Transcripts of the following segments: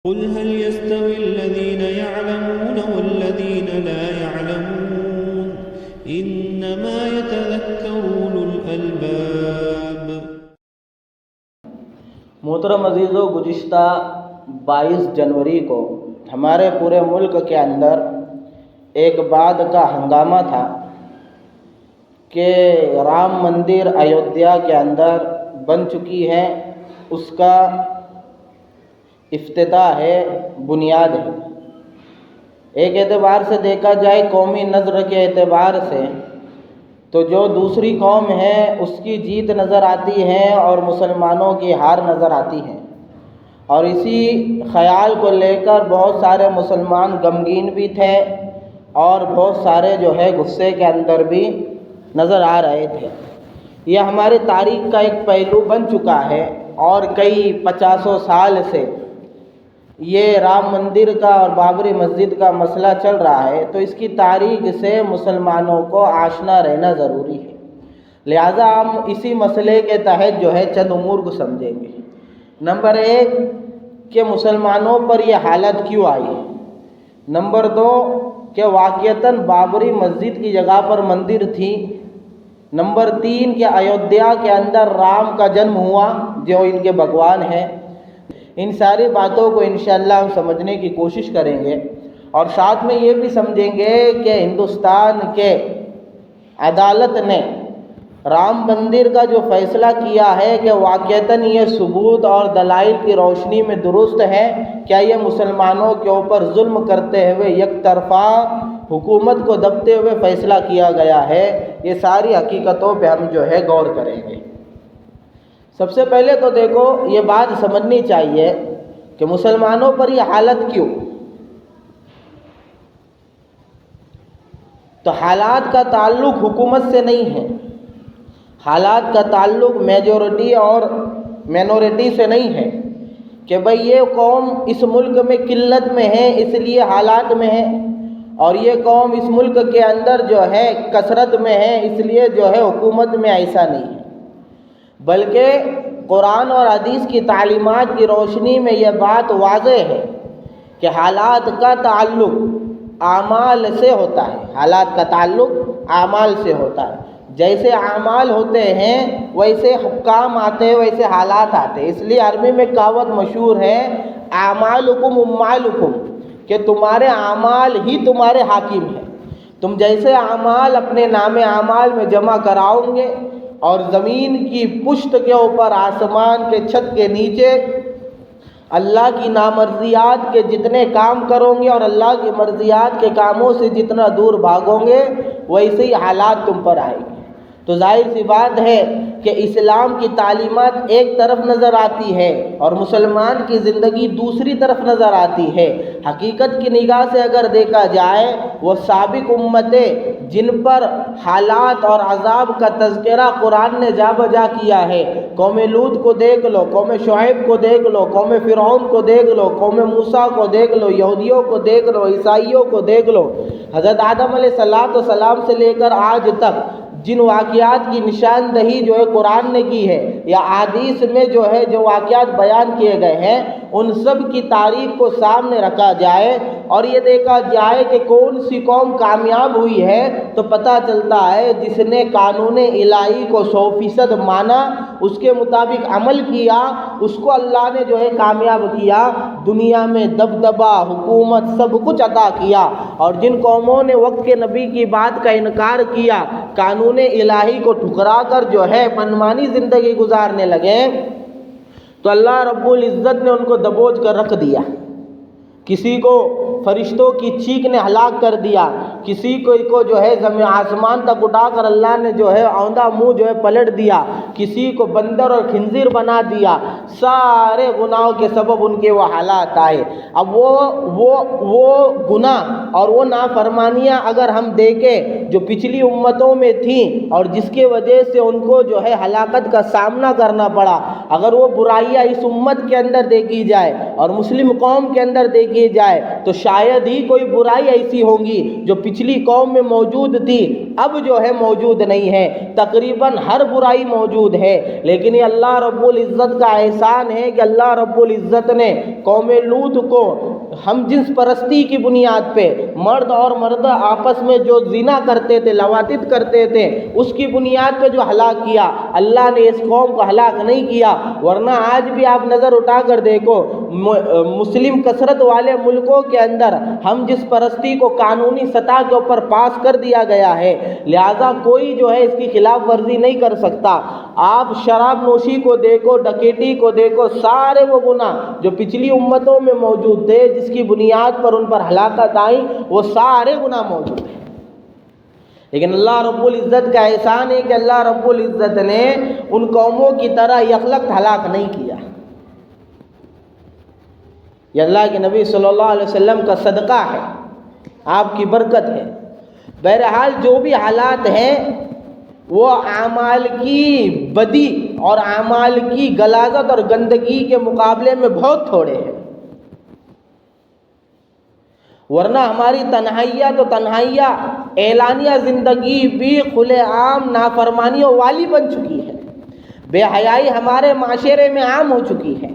قل هل يستوي الذين يعلمون والذين لا يعلمون إنما يتذكر أولو الألباب۔ محترم عزیزو، گزشتہ 22 جنوری کو ہمارے پورے ملک کے اندر ایک بعد کا ہنگامہ تھا کہ رام مندر ایودھیا کے اندر بن چکی ہے، اس کا افتتاح ہے، بنیاد ہے۔ ایک اعتبار سے دیکھا جائے قومی نظر کے اعتبار سے تو جو دوسری قوم ہے اس کی جیت نظر آتی ہے اور مسلمانوں کی ہار نظر آتی ہے، اور اسی خیال کو لے کر بہت سارے مسلمان غمگین بھی تھے اور بہت سارے غصے کے اندر بھی نظر آ رہے تھے۔ یہ ہماری تاریخ کا ایک پہلو بن چکا ہے، اور کئی 50 سال سے یہ رام مندر کا اور بابری مسجد کا مسئلہ چل رہا ہے، تو اس کی تاریخ سے مسلمانوں کو آشنا رہنا ضروری ہے۔ لہذا ہم اسی مسئلے کے تحت چند امور کو سمجھیں گے۔ نمبر 1 کہ مسلمانوں پر یہ حالت کیوں آئی۔ نمبر 2 کہ واقعتاً بابری مسجد کی جگہ پر مندر تھی۔ نمبر 3 کہ ایودھیا کے اندر رام کا جنم ہوا جو ان کے بھگوان ہیں۔ ان ساری باتوں کو انشاءاللہ ہم سمجھنے کی کوشش کریں گے، اور ساتھ میں یہ بھی سمجھیں گے کہ ہندوستان کے عدالت نے رام مندر کا جو فیصلہ کیا ہے کہ واقعتاً یہ ثبوت اور دلائل کی روشنی میں درست ہے، کیا یہ مسلمانوں کے اوپر ظلم کرتے ہوئے یک طرفہ حکومت کو دبتے ہوئے فیصلہ کیا گیا ہے، یہ ساری حقیقتوں پہ ہم غور کریں گے۔ سب سے پہلے تو دیکھو، یہ بات سمجھنی چاہیے کہ مسلمانوں پر یہ حالت کیوں۔ تو حالات کا تعلق حکومت سے نہیں ہے، حالات کا تعلق میجورٹی اور مینورٹی سے نہیں ہے کہ بھئی یہ قوم اس ملک میں قلت میں ہے اس لیے حالات میں ہے، اور یہ قوم اس ملک کے اندر کثرت میں ہے اس لیے حکومت میں، ایسا نہیں ہے۔ بلکہ قرآن اور حدیث کی تعلیمات کی روشنی میں یہ بات واضح ہے کہ حالات کا تعلق اعمال سے ہوتا ہے، حالات کا تعلق اعمال سے ہوتا ہے۔ جیسے اعمال ہوتے ہیں ویسے حکام آتے ہیں، ویسے حالات آتے ہیں۔ اس لیے عربی میں کہاوت مشہور ہے، اعمالکم اموالکم، کہ تمہارے اعمال ہی تمہارے حاکم ہیں۔ تم جیسے اعمال اپنے نام اعمال میں جمع کراؤ گے، اور زمین کی پشت کے اوپر، آسمان کے چھت کے نیچے اللہ کی نامرضیات کے جتنے کام کرو گے اور اللہ کی مرضیات کے کاموں سے جتنا دور بھاگو گے، ویسے ہی حالات تم پر آئیں گے۔ تو ظاہر سی بات ہے کہ اسلام کی تعلیمات ایک طرف نظر آتی ہے اور مسلمان کی زندگی دوسری طرف نظر آتی ہے۔ حقیقت کی نگاہ سے اگر دیکھا جائے، وہ سابق امتیں جن پر حالات اور عذاب کا تذکرہ قرآن نے جا بجا کیا ہے، قوم لوط کو دیکھ لو، قوم شعیب کو دیکھ لو، قوم فرعون کو دیکھ لو، قوم موسیٰ کو دیکھ لو، یہودیوں کو دیکھ لو، عیسائیوں کو دیکھ لو، حضرت آدم علیہ السلام سے لے کر آج تک جن واقعات کی نشاندہی قرآن نے کی ہے یا احادیث میں جو واقعات بیان کیے گئے ہیں، ان سب کی تاریخ کو سامنے رکھا جائے اور یہ دیکھا جائے کہ کون سی قوم کامیاب ہوئی ہے، تو پتہ چلتا ہے جس نے قانون الہی کو 100% مانا، اس کے مطابق عمل کیا، اس کو اللہ نے کامیاب کیا، دنیا میں دبدبہ، حکومت، سب کچھ عطا کیا۔ اور جن قوموں نے وقت کے نبی کی بات کا انکار کیا، قانون الہی کو ٹھکرا کر منمانی زندگی گزارنے لگے، تو اللہ رب العزت نے ان کو دبوچ کر رکھ دیا۔ کسی کو فرشتوں کی چیخ نے ہلاک کر دیا، کسی کو زمین آسمان تک اٹھا کر اللہ نے اوندا منہ پلٹ دیا، کسی کو بندر اور خنزیر بنا دیا۔ سارے گناہوں کے سبب ان کے وہ حالات آئے۔ اب وہ گناہ اور وہ نافرمانیاں اگر ہم دیکھیں جو پچھلی امتوں میں تھیں اور جس کی وجہ سے ان کو ہلاکت کا سامنا کرنا پڑا، اگر وہ برائیاں اس امت کے اندر دیکھی جائے اور مسلم قوم کے اندر دیکھی کی جائے تو شاید ہی کوئی برائی ایسی ہوگی جو پچھلی قوم میں موجود تھی اب جو ہے موجود نہیں ہے، تقریباً ہر برائی موجود ہے، لیکن یہ اللہ رب العزت کا احسان ہے کہ اللہ رب العزت نے قوم لوط کو ہم جنس پرستی کی بنیاد پہ، مرد اور مرد آپس میں جو زنا کرتے تھے، لواطت کرتے تھے، اس کی بنیاد پہ جو ہلاک کیا، اللہ نے اس قوم کو ہلاک نہیں کیا۔ ورنہ آج بھی آپ نظر اٹھا کر دیکھو، مسلم کثرت والے ملکوں کے اندر ہم جس پرستی کو قانونی سطح کے اوپر پاس کر دیا گیا ہے، لہذا کوئی جو ہے اس کی خلاف ورزی نہیں کر سکتا۔ آپ شراب نوشی کو دیکھو، ڈکیٹی کو دیکھو، سارے وہ گناہ جو پچھلی امتوں میں موجود تھے، جس کی بنیاد پر ان پر ہلاکت آئی، وہ سارے گناہ موجود ہیں۔ لیکن اللہ رب العزت کا احسان ہے کہ اللہ رب العزت نے ان قوموں کی طرح یکلخت ہلاک نہیں کیا۔ یہ اللہ کے نبی صلی اللہ علیہ وسلم کا صدقہ ہے، آپ کی برکت ہے۔ بہرحال جو بھی حالات ہیں وہ اعمال کی بدی اور اعمال کی غلاظت اور گندگی کے مقابلے میں بہت تھوڑے ہیں، ورنہ ہماری تنہائیاں تو تنہائیاں، اعلانیہ زندگی بھی کھلے عام نافرمانیوں والی بن چکی ہے۔ بے حیائی ہمارے معاشرے میں عام ہو چکی ہے،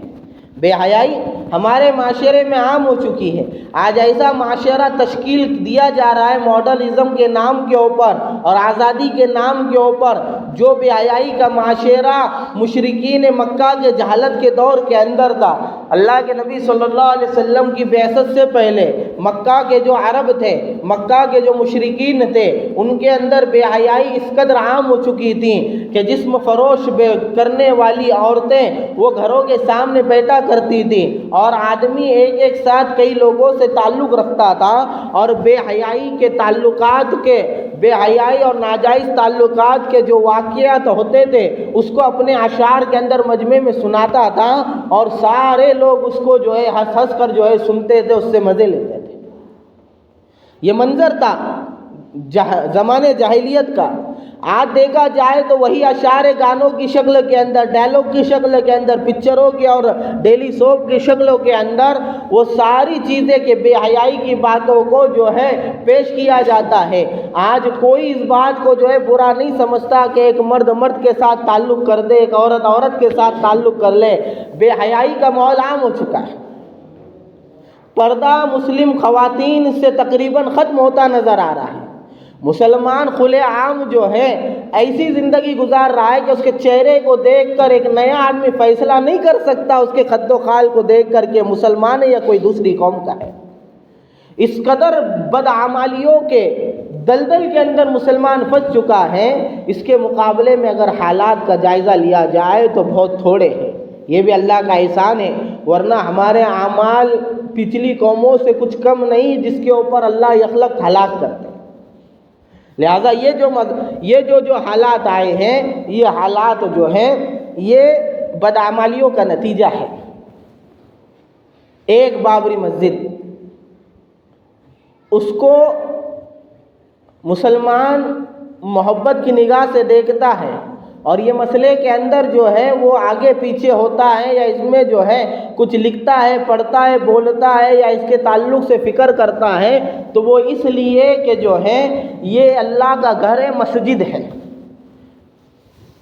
بے حیائی ہمارے معاشرے میں عام ہو چکی ہے۔ آج ایسا معاشرہ تشکیل دیا جا رہا ہے ماڈرنزم کے نام کے اوپر اور آزادی کے نام کے اوپر، جو بے حیائی کا معاشرہ مشرکین مکہ کے جہالت کے دور کے اندر تھا۔ اللہ کے نبی صلی اللہ علیہ وسلم کی بعثت سے پہلے مکہ کے جو عرب تھے، مکہ کے جو مشرکین تھے، ان کے اندر بے حیائی اس قدر عام ہو چکی تھی کہ جسم فروش کرنے والی عورتیں وہ گھروں کے سامنے بیٹھا کرتی تھی، اور آدمی ایک ایک ساتھ کئی لوگوں سے تعلق رکھتا تھا، اور بے حیائی کے تعلقات کے، بے حیائی اور ناجائز تعلقات کے جو واقعات ہوتے تھے اس کو اپنے اشعار کے اندر مجمع میں سناتا تھا، اور سارے لوگ اس کو جو ہے ہنس ہنس کر جو ہے سنتے تھے، اس سے مزے لیتے تھے۔ یہ منظر تھا زمانے جاہلیت کا۔ آج دیکھا جائے تو وہی اشعار گانوں کی شکل کے اندر، ڈائلاگ کی شکل کے اندر، پکچروں کی اور ڈیلی سوپ کی شکلوں کے اندر وہ ساری چیزیں کہ بے حیائی کی باتوں کو جو ہے پیش کیا جاتا ہے۔ آج کوئی اس بات کو جو ہے برا نہیں سمجھتا کہ ایک مرد مرد کے ساتھ تعلق کر دے، ایک عورت عورت کے ساتھ تعلق کر لے۔ بے حیائی کا ماحول عام ہو چکا ہے۔ پردہ مسلم خواتین سے تقریباً ختم ہوتا نظر آ رہا ہے۔ مسلمان کھلے عام جو ہے ایسی زندگی گزار رہا ہے کہ اس کے چہرے کو دیکھ کر ایک نیا آدمی فیصلہ نہیں کر سکتا اس کے خد و خال کو دیکھ کر کہ مسلمان ہے یا کوئی دوسری قوم کا ہے۔ اس قدر بدعمالیوں کے دلدل کے اندر مسلمان پھنس چکا ہے، اس کے مقابلے میں اگر حالات کا جائزہ لیا جائے تو بہت تھوڑے ہیں۔ یہ بھی اللہ کا احسان ہے، ورنہ ہمارے اعمال پچھلی قوموں سے کچھ کم نہیں جس کے اوپر اللہ یکلخت ہلاک کرتے ہیں۔ لہذا یہ جو حالات آئے ہیں، یہ حالات جو ہیں یہ بدعمالیوں کا نتیجہ ہے۔ ایک بابری مسجد، اس کو مسلمان محبت کی نگاہ سے دیکھتا ہے، اور یہ مسئلے کے اندر جو ہے وہ آگے پیچھے ہوتا ہے، یا اس میں جو ہے کچھ لکھتا ہے، پڑھتا ہے، بولتا ہے، یا اس کے تعلق سے فکر کرتا ہے، تو وہ اس لیے کہ جو ہے یہ اللہ کا گھر ہے، مسجد ہے۔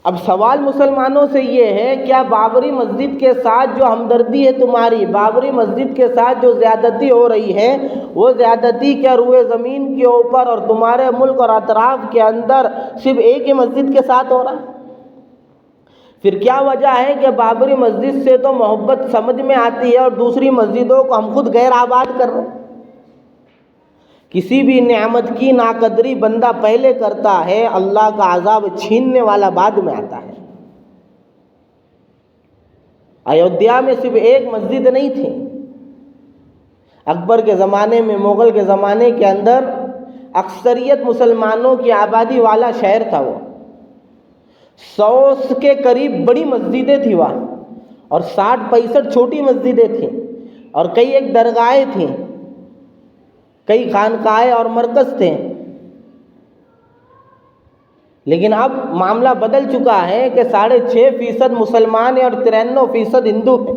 اب سوال مسلمانوں سے یہ ہے، کیا بابری مسجد کے ساتھ جو ہمدردی ہے تمہاری، بابری مسجد کے ساتھ جو زیادتی ہو رہی ہے، وہ زیادتی کیا روئے زمین کے اوپر اور تمہارے ملک اور اطراف کے اندر صرف ایک ہی مسجد کے ساتھ ہو رہا ہے؟ پھر کیا وجہ ہے کہ بابری مسجد سے تو محبت سمجھ میں آتی ہے اور دوسری مسجدوں کو ہم خود غیر آباد کر رہے ہیں؟ کسی بھی نعمت کی ناقدری بندہ پہلے کرتا ہے، اللہ کا عذاب چھیننے والا بعد میں آتا ہے۔ ایودھیا میں صرف ایک مسجد نہیں تھی۔ اکبر کے زمانے میں، مغل کے زمانے کے اندر اکثریت مسلمانوں کی آبادی والا شہر تھا وہ۔ 100 کے قریب بڑی مسجدیں تھیں وہاں، اور 60-65 چھوٹی مسجدیں تھیں، اور کئی ایک درگاہیں تھیں، کئی خانقاہیں اور مرکز تھے۔ لیکن اب معاملہ بدل چکا ہے کہ 6.5% مسلمان ہیں اور 93% ہندو ہیں۔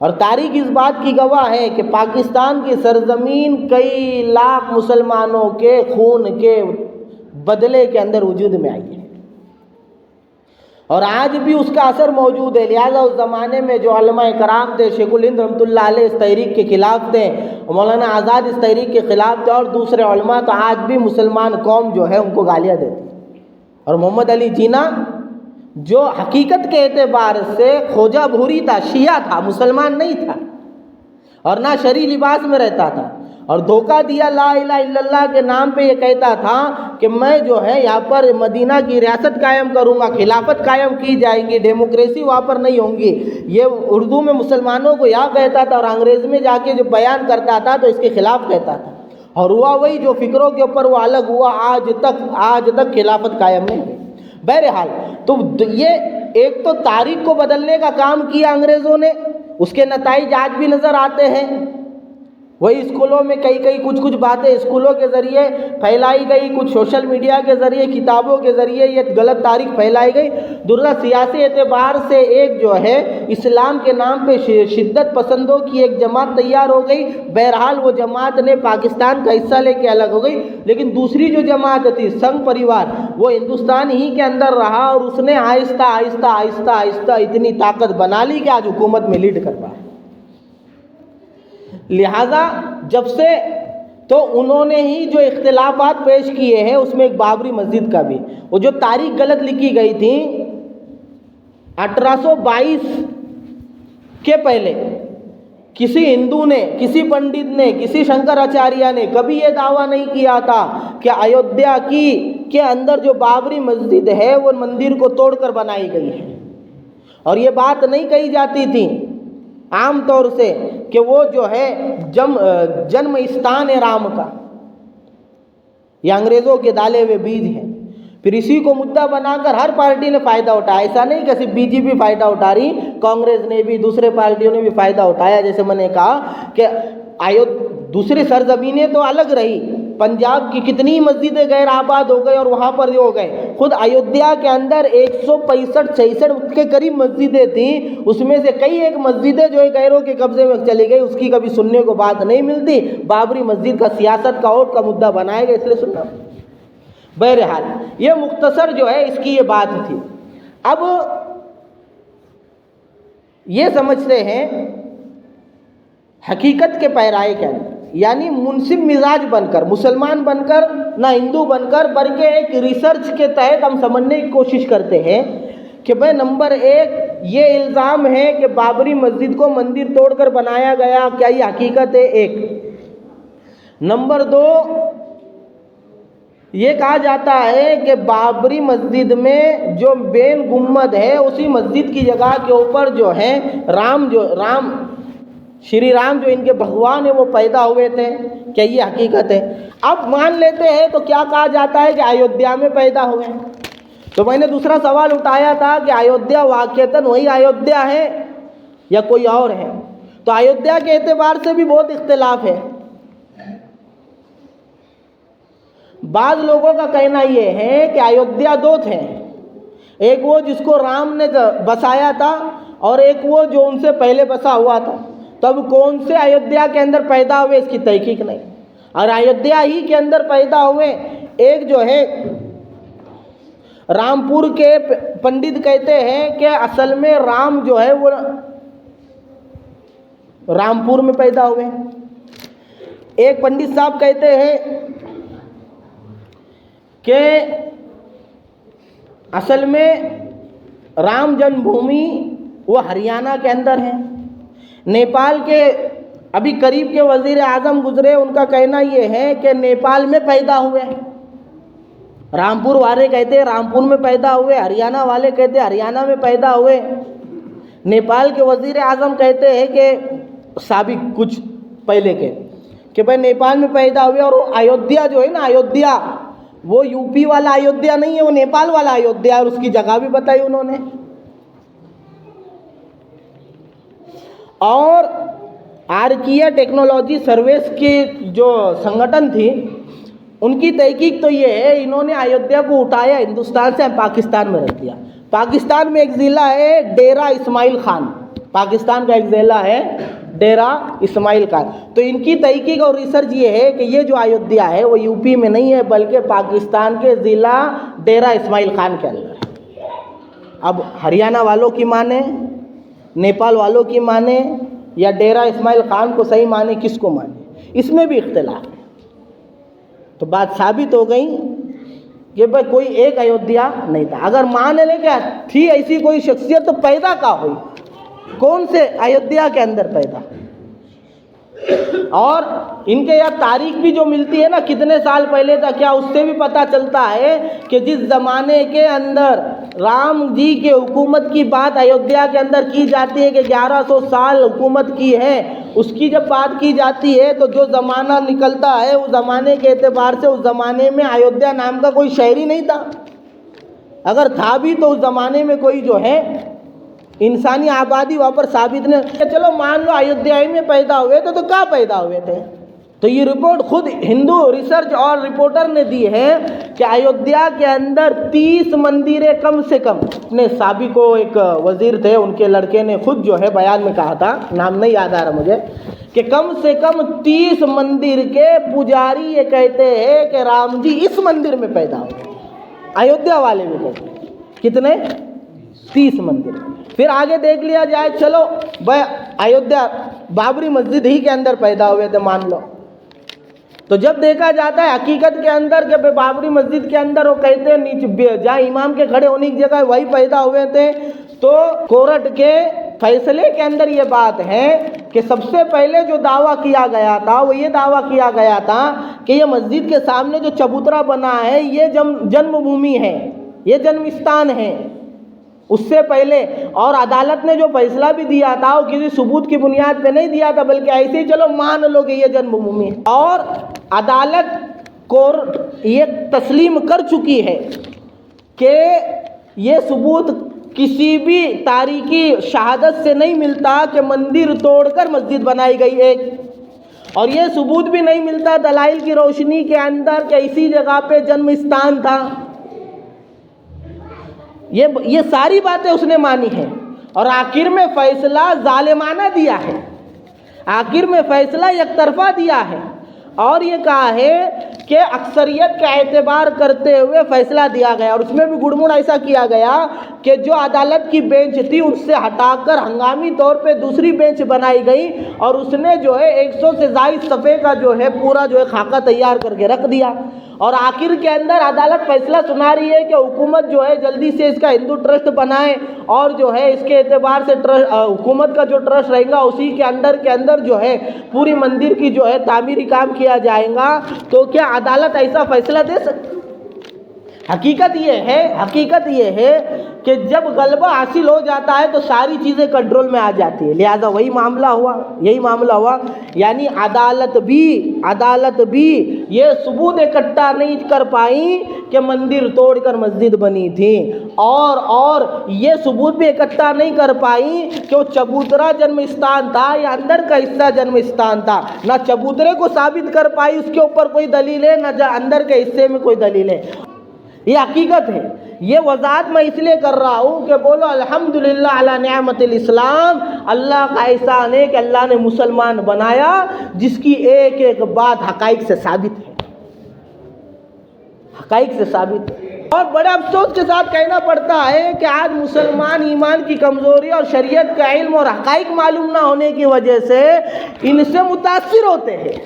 اور تاریخ اس بات کی گواہ ہے کہ پاکستان کی سرزمین کئی لاکھ مسلمانوں کے خون کے بدلے کے اندر وجود میں آئی ہے، اور آج بھی اس کا اثر موجود ہے۔ لہٰذا اس زمانے میں جو علماء کرام تھے، شیخ الہند رحمۃ اللہ علیہ اس تحریک کے خلاف تھے، مولانا آزاد اس تحریک کے خلاف تھے، اور دوسرے علماء، تو آج بھی مسلمان قوم جو ہے ان کو گالیاں دیتی۔ اور محمد علی جناح جو حقیقت کے اعتبار سے کھوجا بھوری تھا، شیعہ تھا، مسلمان نہیں تھا، اور نہ شرعی لباس میں رہتا تھا، اور دھوکہ دیا لا الہ الا اللہ کے نام پہ یہ کہتا تھا کہ میں جو ہے یہاں پر مدینہ کی ریاست قائم کروں گا، خلافت قائم کی جائیں گی، ڈیموکریسی وہاں پر نہیں ہوں گی، یہ اردو میں مسلمانوں کو یہاں کہتا تھا، اور انگریز میں جا کے جو بیان کرتا تھا تو اس کے خلاف کہتا تھا، اور ہوا وہی جو فکروں کے اوپر وہ الگ ہوا، آج تک خلافت قائم نہیں ہوئی۔ بہرحال تو یہ ایک تو تاریخ کو بدلنے کا کام کیا انگریزوں نے، اس کے نتائج آج بھی نظر آتے ہیں۔ وہی اسکولوں میں کئی کچھ باتیں اسکولوں کے ذریعے پھیلائی گئی، کچھ سوشل میڈیا کے ذریعے، کتابوں کے ذریعے یہ غلط تاریخ پھیلائی گئی۔ درجہ سیاسی اعتبار سے ایک جو ہے اسلام کے نام پہ شدت پسندوں کی ایک جماعت تیار ہو گئی، بہرحال وہ جماعت نے پاکستان کا حصہ لے کے الگ ہو گئی، لیکن دوسری جو جماعت تھی سنگھ پریوار، وہ ہندوستان ہی کے اندر رہا، اور اس نے آہستہ آہستہ اتنی طاقت بنا لی کہ آج حکومت میں لیڈ کر رہا ہے۔ لہٰذا جب سے تو انہوں نے ہی جو اختلافات پیش کیے ہیں، اس میں ایک بابری مسجد کا بھی، وہ جو تاریخ غلط لکھی گئی تھی 1822 کے پہلے، کسی ہندو نے، کسی پنڈت نے، کسی شنکر آچاریہ نے کبھی یہ دعویٰ نہیں کیا تھا کہ ایودھیا کے اندر جو بابری مسجد ہے وہ مندر کو توڑ کر بنائی گئی ہے، اور یہ بات نہیں کہی جاتی تھی عام طور سے کہ وہ جو ہے جنم استان ہے رام کا، یہ انگریزوں کے ڈالے ہوئے بیج ہیں۔ پھر اسی کو مدعا بنا کر ہر پارٹی نے فائدہ اٹھایا، ایسا نہیں کہ صرف بی جے پی فائدہ اٹھا رہی، کانگریس نے بھی، دوسرے پارٹیوں نے بھی فائدہ اٹھایا۔ جیسے میں نے کہا کہ دوسری سرزمینیں تو الگ رہی، پنجاب کی کتنی مسجدیں غیر آباد ہو گئے اور وہاں پر ہو گئے، خود ایودھیا کے اندر 165-166 کے قریب مسجدیں تھیں، اس میں سے کئی ایک مسجدیں جو غیروں کے قبضے میں چلی گئی، اس کی کبھی سننے کو بات نہیں ملتی۔ بابری مسجد کا سیاست کا ووٹ کا مدعا بنایا گیا، اس لیے سننا۔ بہرحال یہ مختصر جو ہے اس کی یہ بات تھی۔ اب یہ سمجھتے ہیں حقیقت کے پیرائے کے اندر، یعنی منصف مزاج بن کر، مسلمان بن کر، نہ ہندو بن کر، بلکہ ایک ریسرچ کے تحت ہم سمجھنے کی کوشش کرتے ہیں کہ بھائی نمبر 1 یہ الزام ہے کہ بابری مسجد کو مندر توڑ کر بنایا گیا، کیا یہ حقیقت ہے؟ ایک نمبر 2 یہ کہا جاتا ہے کہ بابری مسجد میں جو بین گنبد ہے، اسی مسجد کی جگہ کے اوپر جو ہے شری رام جو ان کے بھگوان ہیں وہ پیدا ہوئے تھے، کیا یہ حقیقت ہے؟ اب مان لیتے ہیں تو کیا کہا جاتا ہے کہ ایودھیا میں پیدا ہوئے ہیں۔ تو میں نے دوسرا سوال اٹھایا تھا کہ ایودھیا واقعتاً وہی ایودھیا ہے یا کوئی اور ہے؟ تو ایودھیا کے اعتبار سے بھی بہت اختلاف ہے۔ بعض لوگوں کا کہنا یہ ہے کہ ایودھیا 2 تھے، ایک وہ جس کو رام نے بسایا تھا، اور ایک وہ جو ان سے پہلے بسا ہوا تھا۔ تب کون سے ایودھیا کے اندر پیدا ہوئے اس کی تحقیق نہیں، اور ایودھیا ہی کے اندر پیدا ہوئے۔ ایک جو ہے رامپور کے پنڈت کہتے ہیں کہ اصل میں رام جو ہے وہ رامپور میں پیدا ہوئے۔ ایک پنڈت صاحب کہتے ہیں کہ اصل میں رام جنم بھومی وہ ہریانہ کے اندر ہے۔ نیپال کے ابھی قریب کے وزیر اعظم گزرے، ان کا کہنا یہ ہے کہ نیپال میں پیدا ہوئے۔ رامپور والے کہتے ہیں رامپور میں پیدا ہوئے، ہریانہ والے کہتے ہیں ہریانہ میں پیدا ہوئے۔ نیپال کے وزیر اعظم کہتے ہیں کہ سابق کچھ پہلے کے کہ بھائی نیپال میں پیدا ہوئے، اور ایودھیا جو ہے نا، ایودھیا وہ یو پی والا ایودھیا نہیں ہے، وہ نیپال والا ایودھیا، اور اس کی جگہ بھی بتائی انہوں نے۔ اور آرکیا ٹیکنالوجی سروس کی جو سنگھٹن تھی، ان کی تحقیق تو یہ ہے، انہوں نے ایودھیا کو اٹھایا ہندوستان سے پاکستان میں رکھ دیا۔ پاکستان میں ایک ضلع ہے ڈیرہ اسماعیل خان، پاکستان کا ایک ضلع ہے ڈیرہ اسماعیل خان. تو ان کی تحقیق اور ریسرچ یہ ہے کہ یہ جو ایودھیا ہے وہ یو پی میں نہیں ہے بلکہ پاکستان کے ضلع ڈیرہ اسماعیل خان کے اندر ہے. اب ہریانہ والوں کی مانیں، نیپال والوں کی مانیں، یا ڈیرہ اسماعیل خان کو صحیح مانیں، کس کو مانیں، اس میں بھی اختلاف ہے. تو بات ثابت ہو گئی کہ بھائی کوئی ایک ایودھیا نہیں تھا. اگر مان لیں کہ تھی ایسی کوئی شخصیت تو پیدا کہاں ہوئی، کون سے ایودھیا کے اندر پیدا؟ اور ان کے یہاں تاریخ بھی جو ملتی ہے نا کتنے سال پہلے تھا، کیا اس سے بھی پتہ چلتا ہے کہ جس زمانے کے اندر رام جی کے حکومت کی بات ایودھیا کے اندر کی جاتی ہے کہ 1100 سال حکومت کی ہے، اس کی جب بات کی جاتی ہے تو جو زمانہ نکلتا ہے اس زمانے کے اعتبار سے اس زمانے میں ایودھیا نام کا کوئی شہر ہی نہیں تھا. اگر تھا بھی تو اس زمانے میں کوئی جو ہے انسانی آبادی وہاں پر ثابت نہیں. چلو مان لو ایودھیا میں پیدا ہوئے تھے تو کہاں پیدا ہوئے تھے؟ تو یہ رپورٹ خود ہندو ریسرچ اور رپورٹر نے دی ہے کہ ایودھیا کے اندر 30 مندریں کم سے کم. اپنے سابق ایک وزیر تھے، ان کے لڑکے نے خود جو ہے بیان میں کہا تھا، نام نہیں یاد آ رہا مجھے، کہ کم سے کم 30 مندر کے پجاری یہ کہتے ہیں کہ رام جی اس مندر میں پیدا ہوئے. ایودھیا والے بھی کہتے ہیں کتنے؟ 30 مندر. پھر آگے دیکھ لیا جائے، چلو بھائی ایودھیا بابری مسجد ہی کے اندر پیدا ہوئے تھے مان لو. تو جب دیکھا جاتا ہے حقیقت کے اندر کہ بابری مسجد کے اندر وہ کہتے ہیں نیچے جہاں امام کے کھڑے ہونے کی جگہ وہی پیدا ہوئے تھے. تو کورٹ کے فیصلے کے اندر یہ بات ہے کہ سب سے پہلے جو دعویٰ کیا گیا تھا وہ یہ دعویٰ کیا گیا تھا کہ یہ مسجد کے سامنے جو چبوترا بنا ہے یہ جنم بھومی ہے، یہ جنم استان ہے. اس سے پہلے اور عدالت نے جو فیصلہ بھی دیا تھا وہ کسی ثبوت کی بنیاد پہ نہیں دیا تھا بلکہ ایسے ہی چلو مان لو کہ یہ جنم بھومی ہے. اور عدالت کورٹ یہ تسلیم کر چکی ہے کہ یہ ثبوت کسی بھی تاریخی شہادت سے نہیں ملتا کہ مندر توڑ کر مسجد بنائی گئی ایک، اور یہ ثبوت بھی نہیں ملتا دلائل کی روشنی کے اندر کہ اسی جگہ پہ جنم استان تھا. یہ ساری باتیں اس نے مانی ہیں اور آخر میں فیصلہ ظالمانہ دیا ہے، آخر میں فیصلہ یک طرفہ دیا ہے اور یہ کہا ہے کہ اکثریت کا اعتبار کرتے ہوئے فیصلہ دیا گیا. اور اس میں بھی گڑمڑ ایسا کیا گیا کہ جو عدالت کی بینچ تھی اس سے ہٹا کر ہنگامی طور پہ دوسری بینچ بنائی گئی اور اس نے جو ہے 100 سے زائد صفحے کا جو ہے پورا جو ہے خاکہ تیار کر کے رکھ دیا. اور آخر کے اندر عدالت فیصلہ سنا رہی ہے کہ حکومت جو ہے جلدی سے اس کا ہندو ٹرسٹ بنائے اور جو ہے اس کے اعتبار سے حکومت کا جو ٹرسٹ رہے گا اسی کے اندر جو ہے پوری مندر کی جو ہے تعمیری کام کیا جائے گا. تو کیا عدالت ایسا فیصلہ دے سکتی؟ حقیقت یہ ہے کہ جب غلبہ حاصل ہو جاتا ہے تو ساری چیزیں کنٹرول میں آ جاتی ہے. لہذا یہی معاملہ ہوا یعنی عدالت بھی یہ ثبوت اکٹھا نہیں کر پائی کہ مندر توڑ کر مسجد بنی تھی اور یہ ثبوت بھی اکٹھا نہیں کر پائی کہ وہ چبوترا جنم استان تھا یا اندر کا حصہ جنم استان تھا. نہ چبوترے کو ثابت کر پائی، اس کے اوپر کوئی دلیل ہے، نہ اندر کے حصے میں کوئی دلیل ہے. یہ حقیقت ہے. یہ وضاحت میں اس لیے کر رہا ہوں کہ بولو الحمدللہ علی نعمت الاسلام. اللہ کا احسان ہے کہ اللہ نے مسلمان بنایا جس کی ایک ایک بات حقائق سے ثابت ہے. اور بڑے افسوس کے ساتھ کہنا پڑتا ہے کہ آج مسلمان ایمان کی کمزوری اور شریعت کا علم اور حقائق معلوم نہ ہونے کی وجہ سے ان سے متاثر ہوتے ہیں.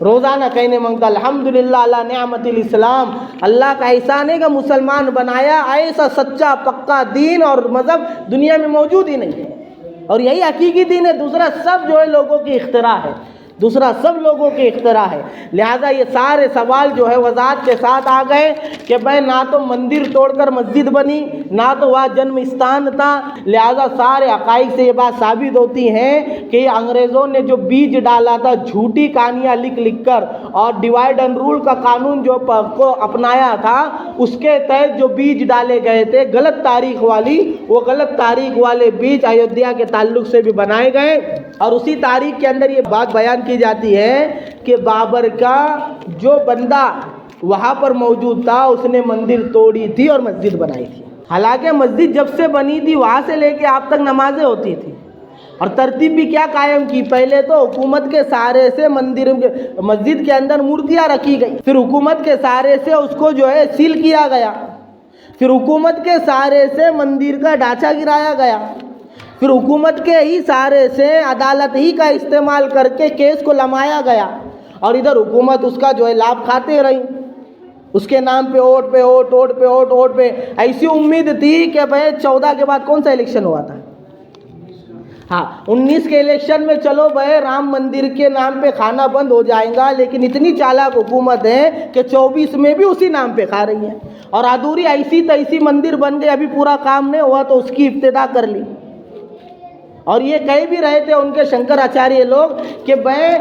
روزانہ کہنے منگتا الحمدللہ علی نعمت الاسلام. اللہ کا احسان ہے کہ مسلمان بنایا. ایسا سچا پکا دین اور مذہب دنیا میں موجود ہی نہیں ہے اور یہی حقیقی دین ہے. دوسرا سب جو ہے لوگوں کی اختراع ہے. لہذا یہ سارے سوال جو ہے وضاحت کے ساتھ آ گئے کہ بھائی نہ تو مندر توڑ کر مسجد بنی، نہ تو وہاں جنم استان تھا. لہذا سارے حقائق سے یہ بات ثابت ہوتی ہے کہ یہ انگریزوں نے جو بیج ڈالا تھا جھوٹی کہانیاں لکھ کر اور ڈیوائڈ اینڈ رول کا قانون جو کو اپنایا تھا اس کے تحت جو بیج ڈالے گئے تھے غلط تاریخ والے بیج ایودھیا کے تعلق سے بھی بنائے گئے. اور اسی تاریخ کے اندر یہ بات بیان کی جاتی ہے کہ بابر کا جو بندہ وہاں پر موجود تھا اس نے مندر توڑی تھی اور مسجد بنائی تھی. حالانکہ مسجد جب سے بنی تھی وہاں سے لے کے آپ تک نمازیں ہوتی تھی، اور ترتیب بھی کیا قائم کی، پہلے تو حکومت کے سہارے سے مسجد کے اندر مورتیاں رکھی گئی، پھر حکومت کے سہارے سے اس کو جو ہے سیل کیا گیا، پھر حکومت کے سہارے سے مندر کا ڈھانچہ گرایا گیا، پھر حکومت کے ہی سہارے سے عدالت ہی کا استعمال کر کے کیس کو لمایا گیا، اور ادھر حکومت اس کا جو ہے لابھ کھاتے رہی، اس کے نام پہ ووٹ پہ ووٹ، ووٹ پہ ووٹ، ووٹ پہ۔ ایسی امید تھی کہ بھائی 14 کے بعد کون سا الیکشن ہوا تھا؟ ہاں 19 کے الیکشن میں چلو بھائی رام مندر کے نام پہ کھانا بند ہو جائے گا، لیکن اتنی چالاک حکومت ہے کہ 24 میں بھی اسی نام پہ کھا رہی ہے، اور ادھوری ایسی تیسی مندر بن گئی، ابھی پورا کام نہیں ہوا تو اس کی ابتدا کر لی۔ اور یہ کہہ بھی رہے تھے ان کے شنکر آچاریہ لوگ کہ بھائی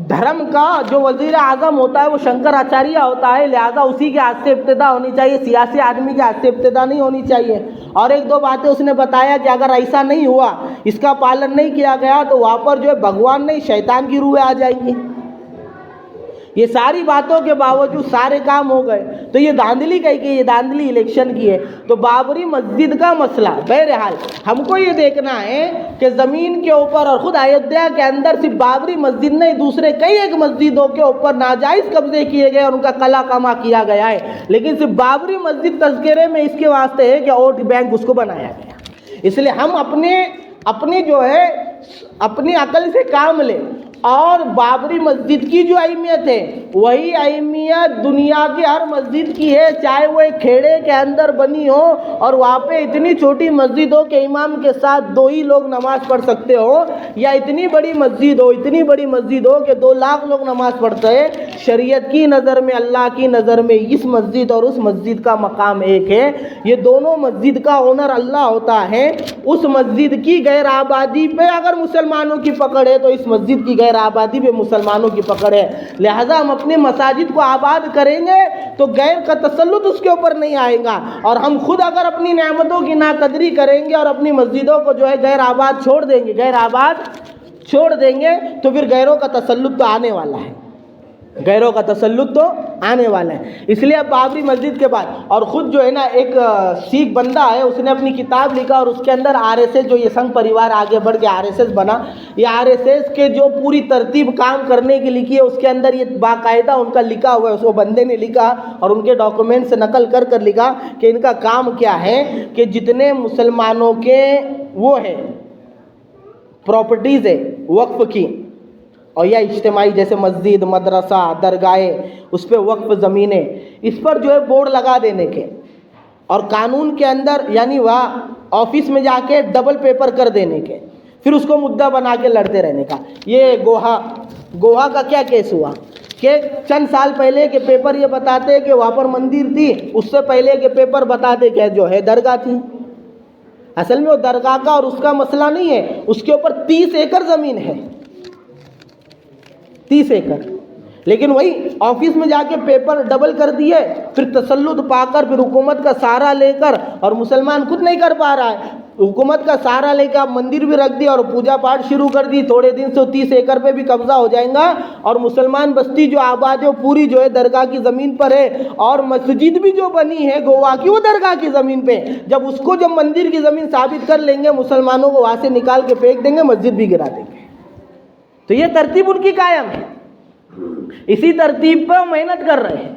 دھرم کا جو وزیر اعظم ہوتا ہے وہ شنکر آچاریہ ہوتا ہے، لہذا اسی کے ہاتھ سے ابتدا ہونی چاہیے، سیاسی آدمی کے ہاتھ سے ابتدا نہیں ہونی چاہیے۔ اور ایک دو باتیں اس نے بتایا کہ اگر ایسا نہیں ہوا، اس کا پالن نہیں کیا گیا تو وہاں پر جو ہے بھگوان نہیں شیطان کی روحیں آ جائیں گی۔ یہ ساری باتوں کے باوجود سارے کام ہو گئے، تو یہ دھاندلی کہی کہ یہ دھاندلی الیکشن کی ہے۔ تو بابری مسجد کا مسئلہ بہرحال ہم کو یہ دیکھنا ہے کہ زمین کے اوپر، اور خود ایودھیا کے اندر صرف بابری مسجد نہیں، دوسرے کئی ایک مسجدوں کے اوپر ناجائز قبضے کیے گئے اور ان کا قلع کما کیا گیا ہے، لیکن صرف بابری مسجد تذکرے میں اس کے واسطے ہے کہ ووٹ بینک اس کو بنایا گیا۔ اس لیے ہم اپنی جو ہے اپنی عقل سے کام لیں، اور بابری مسجد کی جو اہمیت ہے وہی اہمیت دنیا کی ہر مسجد کی ہے، چاہے وہ ایک کھیڑے کے اندر بنی ہو اور وہاں پہ اتنی چھوٹی مسجد ہو کہ امام کے ساتھ 2 ہی لوگ نماز پڑھ سکتے ہو، یا اتنی بڑی مسجد ہو کہ 2 لاکھ لوگ نماز پڑھتے ہیں۔ شریعت کی نظر میں، اللہ کی نظر میں اس مسجد اور اس مسجد کا مقام ایک ہے، یہ دونوں مسجد کا اونر اللہ ہوتا ہے۔ اس مسجد کی غیر آبادی پہ اگر مسلمانوں کی پکڑ ہے تو اس مسجد کی غیر آبادی پہ مسلمانوں کی پکڑ ہے، لہذا ہم اپنے مساجد کو آباد کریں گے تو غیر کا تسلط اس کے اوپر نہیں آئے گا، اور ہم خود اگر اپنی نعمتوں کی ناقدری کریں گے اور اپنی مسجدوں کو جو ہے غیر آباد چھوڑ دیں گے تو پھر غیروں کا تسلط تو آنے والا ہے۔ اس لیے اب بابری مسجد کے بعد، اور خود جو ہے نا ایک سکھ بندہ ہے، اس نے اپنی کتاب لکھا اور اس کے اندر RSS جو یہ سنگھ پریوار آگے بڑھ کے RSS بنا، یہ RSS کے جو پوری ترتیب کام کرنے کی لکھی ہے اس کے اندر یہ باقاعدہ ان کا لکھا ہوا ہے، اس کو بندے نے لکھا اور ان کے ڈاکومنٹ سے نقل کر لکھا کہ ان کا کام کیا ہے کہ جتنے مسلمانوں کے وہ ہے پراپرٹیز ہے وقف کی اور یا اجتماعی، جیسے مسجد، مدرسہ، درگاہیں، اس پہ وقف زمینیں، اس پر جو ہے بورڈ لگا دینے کے، اور قانون کے اندر یعنی وہاں آفس میں جا کے ڈبل پیپر کر دینے کے، پھر اس کو مدعا بنا کے لڑتے رہنے کا۔ یہ گوہا کا کیا کیس ہوا کہ چند سال پہلے کے پیپر یہ بتاتے کہ وہاں پر مندر تھی، اس سے پہلے کے پیپر بتاتے کہ جو ہے درگاہ تھی۔ اصل میں وہ درگاہ کا اور اس کا مسئلہ نہیں ہے، اس کے اوپر 30 ایکڑ زمین ہے، 30 ایکڑ، لیکن وہی آفس میں جا کے پیپر ڈبل کر دیے، پھر تسلط پا کر، پھر حکومت کا سہارا لے کر، اور مسلمان خود نہیں کر پا رہا ہے، حکومت کا سہارا لے کے آپ مندر بھی رکھ دیا اور پوجا پاٹ شروع کر دی، تھوڑے دن سے 30 ایکڑ پہ بھی قبضہ ہو جائیں گا، اور مسلمان بستی جو آباد ہے وہ پوری جو ہے درگاہ کی زمین پر ہے، اور مسجد بھی جو بنی ہے گوا کی وہ درگاہ کی زمین پہ، جب اس کو جب مندر کی زمین ثابت کر لیں گے مسلمانوں کو وہاں سے نکال کے پھینک دیں گے، مسجد بھی گرا دیں گے۔ تو یہ ترتیب ان کی قائم ہے، اسی ترتیب پر محنت کر رہے ہیں۔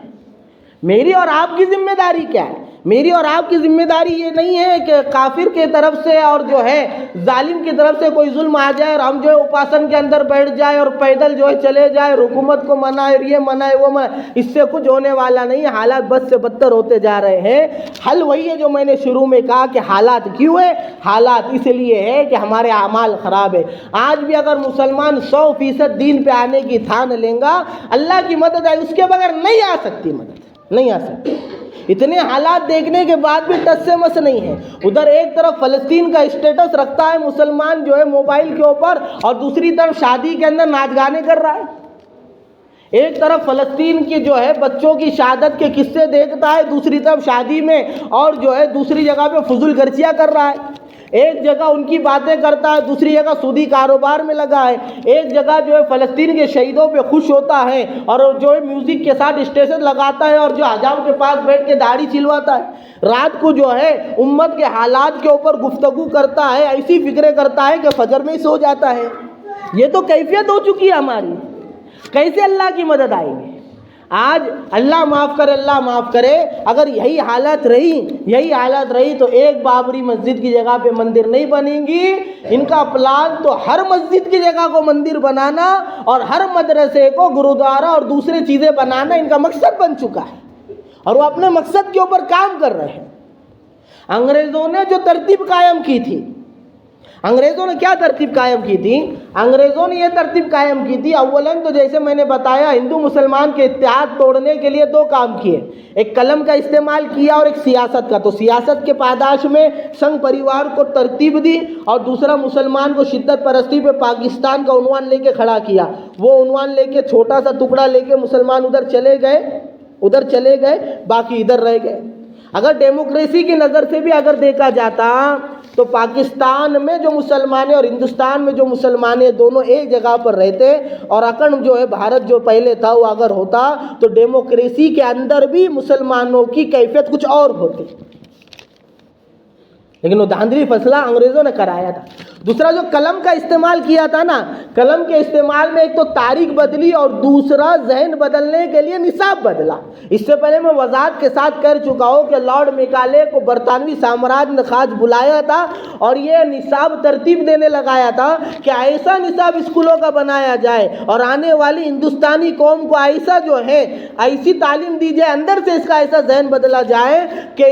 میری اور آپ کی ذمہ داری کیا ہے؟ میری اور آپ کی ذمہ داری یہ نہیں ہے کہ کافر کے طرف سے اور جو ہے ظالم کی طرف سے کوئی ظلم آ جائے اور ہم جو ہے اپاسن کے اندر بیٹھ جائے اور پیدل جو ہے چلے جائے، حکومت کو منائے اور یہ منائے وہ منائے، اس سے کچھ ہونے والا نہیں ہے، حالات بد سے بدتر ہوتے جا رہے ہیں۔ حل وہی ہے جو میں نے شروع میں کہا کہ حالات کیوں ہے؟ حالات اس لیے ہے کہ ہمارے اعمال خراب ہے۔ آج بھی اگر مسلمان 100% دین پہ آنے کی ٹھان لیں گا، اللہ کی مدد ہے، اس کے بغیر نہیں آ سکتی، مدد نہیں آ سکتی۔ اتنے حالات دیکھنے کے بعد بھی ٹس سے مس نہیں ہے۔ ادھر ایک طرف فلسطین کا اسٹیٹس رکھتا ہے مسلمان جو ہے موبائل کے اوپر، اور دوسری طرف شادی کے اندر ناچ گانے کر رہا ہے۔ ایک طرف فلسطین کی جو ہے بچوں کی شہادت کے قصے دیکھتا ہے، دوسری طرف شادی میں اور جو ہے دوسری جگہ پہ فضول خرچیاں کر رہا ہے۔ ایک جگہ ان کی باتیں کرتا ہے، دوسری جگہ سودی کاروبار میں لگا ہے، ایک جگہ جو ہے فلسطین کے شہیدوں پہ خوش ہوتا ہے اور جو ہے میوزک کے ساتھ اسٹیشن لگاتا ہے اور جو حجاب کے پاس بیٹھ کے داڑھی چھلواتا ہے، رات کو جو ہے امت کے حالات کے اوپر گفتگو کرتا ہے، ایسی فکریں کرتا ہے کہ فجر میں ہی سو جاتا ہے۔ یہ تو کیفیت ہو چکی ہے ہماری، کیسے اللہ کی مدد آئے گی؟ آج اللہ معاف کرے اگر یہی حالت رہی تو ایک بابری مسجد کی جگہ پہ مندر نہیں بنیں گی۔ ان کا پلان تو ہر مسجد کی جگہ کو مندر بنانا اور ہر مدرسے کو گرودوارا اور دوسرے چیزیں بنانا ان کا مقصد بن چکا ہے، اور وہ اپنے مقصد کے اوپر کام کر رہے ہیں۔ انگریزوں نے جو ترتیب قائم کی تھی، انگریزوں نے کیا ترتیب قائم کی تھی؟ انگریزوں نے یہ ترتیب قائم کی تھی، اولاً تو جیسے میں نے بتایا ہندو مسلمان کے اتحاد توڑنے کے لیے دو کام کیے، ایک قلم کا استعمال کیا اور ایک سیاست کا۔ تو سیاست کے پاداش میں سنگھ پریوار کو ترتیب دی، اور دوسرا مسلمان کو شدت پرستی پہ پاکستان کا عنوان لے کے کھڑا کیا۔ وہ عنوان لے کے چھوٹا سا ٹکڑا لے کے مسلمان ادھر چلے گئے، باقی ادھر رہ گئے۔ اگر ڈیموکریسی کی نظر سے بھی اگر دیکھا جاتا تو پاکستان میں جو مسلمان ہیں اور ہندوستان میں جو مسلمان ہیں دونوں ایک جگہ پر رہتے، اور اکھنڈ جو ہے بھارت جو پہلے تھا وہ اگر ہوتا تو ڈیموکریسی کے اندر بھی مسلمانوں کی کیفیت کچھ اور ہوتی، لیکن وہ دھاندلی فیصلہ انگریزوں نے کرایا تھا۔ دوسرا جو قلم کا استعمال کیا تھا نا، قلم کے استعمال میں ایک تو تاریخ بدلی اور دوسرا ذہن بدلنے کے لیے نصاب بدلا۔ اس سے پہلے میں وضاحت کے ساتھ کر چکا ہوں کہ لارڈ میکالے کو برطانوی سامراج نے خاص بلایا تھا اور یہ نصاب ترتیب دینے لگایا تھا کہ ایسا نصاب اسکولوں کا بنایا جائے اور آنے والی ہندوستانی قوم کو ایسا جو ہے ایسی تعلیم دی جائے، اندر سے اس کا ایسا ذہن بدلا جائے کہ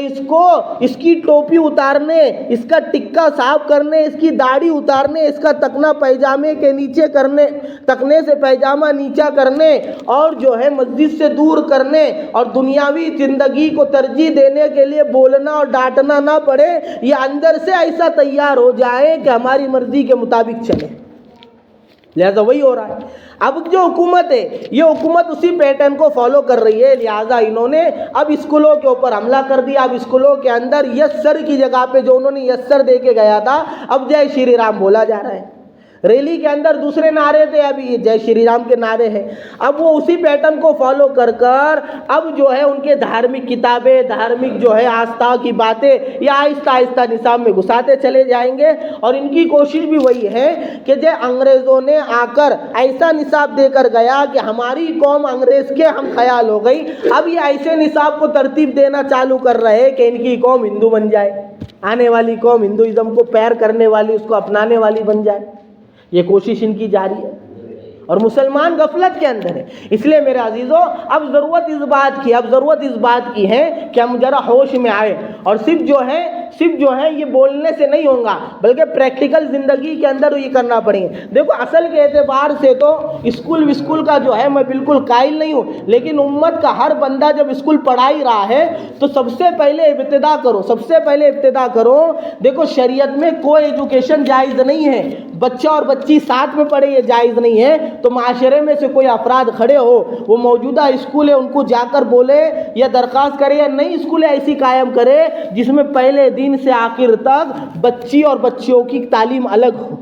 اس کی ٹوپی اتارنے، اس کا ٹکا صاف کرنے، اس کی داڑھی اتارنے، اس کا تکنا پیجامے کے نیچے کرنے، تکنے سے پیجامہ نیچا کرنے اور جو ہے مسجد سے دور کرنے اور دنیاوی زندگی کو ترجیح دینے کے لیے بولنا اور ڈانٹنا نہ پڑے، یہ اندر سے ایسا تیار ہو جائے کہ ہماری مرضی کے مطابق چلے۔ لہذا وہی ہو رہا ہے۔ اب جو حکومت ہے یہ حکومت اسی پیٹرن کو فالو کر رہی ہے، لہذا انہوں نے اب اسکولوں کے اوپر حملہ کر دیا۔ اب اسکولوں کے اندر یس سر کی جگہ پہ جو انہوں نے یس سر دے کے گیا تھا، اب جے شری رام بولا جا رہا ہے۔ ریلی کے اندر دوسرے نعرے تھے، ابھی یہ جے شری رام کے نعرے ہیں۔ اب وہ اسی پیٹرن کو فالو کر اب جو ہے ان کے دھارمک کتابیں، دھارمک جو ہے آستھا کی باتیں یہ آہستہ آہستہ نصاب میں گھساتے چلے جائیں گے، اور ان کی کوشش بھی وہی ہے کہ جو انگریزوں نے آ کر ایسا نصاب دے کر گیا کہ ہماری قوم انگریز کے ہم خیال ہو گئی، اب یہ ایسے نصاب کو ترتیب دینا چالو کر رہے کہ ان کی قوم ہندو بن جائے، آنے والی قوم ہندوازم کو پیر کرنے والی، اس کو اپنانے والی بن جائے۔ یہ کوشش ان کی جاری ہے اور مسلمان غفلت کے اندر ہے۔ اس لیے میرے عزیزوں اب ضرورت اس بات کی ہے کہ ہم ذرا ہوش میں آئے، اور صرف جو ہے یہ بولنے سے نہیں ہوگا بلکہ پریکٹیکل زندگی کے اندر یہ کرنا پڑیں گے۔ دیکھو اصل کے اعتبار سے تو اسکول کا جو ہے میں بالکل قائل نہیں ہوں، لیکن امت کا ہر بندہ جب اسکول پڑھا ہی رہا ہے تو سب سے پہلے ابتدا کرو۔ دیکھو شریعت میں کوئی ایجوکیشن جائز نہیں ہے، بچہ اور بچی ساتھ میں پڑھے یہ جائز نہیں ہے۔ تو معاشرے میں سے کوئی افراد کھڑے ہو، وہ موجودہ اسکول ہے ان کو جا کر بولے یا درخواست کرے یا نئی اسکولیں ایسی قائم کرے جس میں پہلے دن سے آخر تک بچی اور بچیوں کی تعلیم الگ ہو،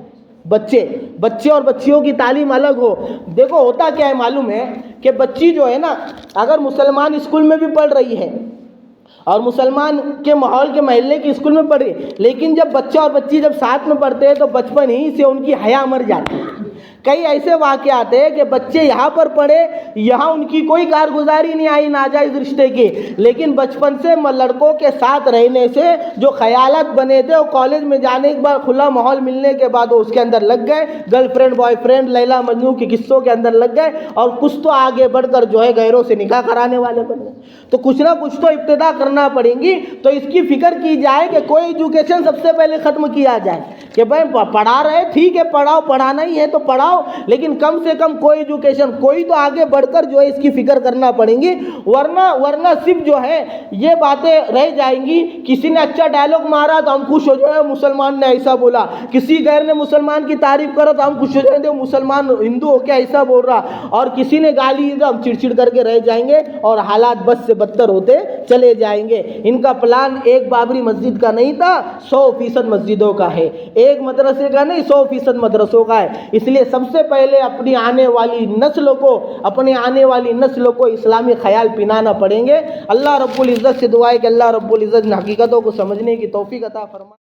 بچے اور بچیوں کی تعلیم الگ ہو۔ دیکھو ہوتا کیا ہے معلوم ہے کہ بچی جو ہے نا اگر مسلمان اسکول میں بھی پڑھ رہی ہے اور مسلمان کے ماحول کے محلے کی اسکول میں پڑھ رہی ہے، لیکن جب بچہ اور بچی جب ساتھ میں پڑھتے ہیں تو بچپن ہی سے ان کی حیا مر جاتی ہے۔ کئی ایسے واقعات ہیں کہ بچے یہاں پر پڑھے، یہاں ان کی کوئی کارگزاری نہیں آئی ناجائز رشتے کی، لیکن بچپن سے لڑکوں کے ساتھ رہنے سے جو خیالات بنے تھے وہ کالج میں جانے کے بعد کھلا ماحول ملنے کے بعد وہ اس کے اندر لگ گئے، گرل فرینڈ بوائے فرینڈ لیلا مجنوں کے قصوں کے اندر لگ گئے، اور کچھ تو آگے بڑھ کر جو ہے غیروں سے نکاح کرانے والے بن گئے۔ تو کچھ نہ کچھ تو ابتدا کرنا پڑیں گی۔ تو اس کی فکر کی جائے کہ کوئی ایجوکیشن سب سے پہلے ختم کیا جائے کہ بھائی پڑھا رہے ٹھیک ہے، پڑھاؤ، پڑھانا ہی ہے تو پڑھاؤ، لیکن کم سے کم کوئی ایجوکیشن، کوئی تو آگے بڑھ کر جو ہے اس کی فکر کرنا پڑیں گی، ورنہ صرف جو ہے یہ باتیں رہ جائیں گی. کسی نے اچھا ڈائلاگ مارا تو ہم خوش ہو جائیں مسلمان نے ایسا بولا، کسی غیر نے مسلمان کی تعریف کرا تو ہم خوش ہو جائیں گے مسلمان ہندو ہو کے ایسا بول رہا، اور کسی نے گالی دی تو ہم چڑچڑ کر کے رہ جائیں گے اور حالات بد سے بدتر ہوتے چلے جائیں گے. ان کا پلان ایک بابری مسجد کا نہیں تھا، 100% مسجدوں کا ہے، ایک مدرسے کا نہیں 100% مدرسوں کا ہے. اس لیے سب سے پہلے اپنی آنے والی نسلوں کو اسلامی خیال پنانا پڑیں گے. اللہ رب العزت سے دعا ہے کہ اللہ رب العزت ان حقیقتوں کو سمجھنے کی توفیق عطا فرمائے.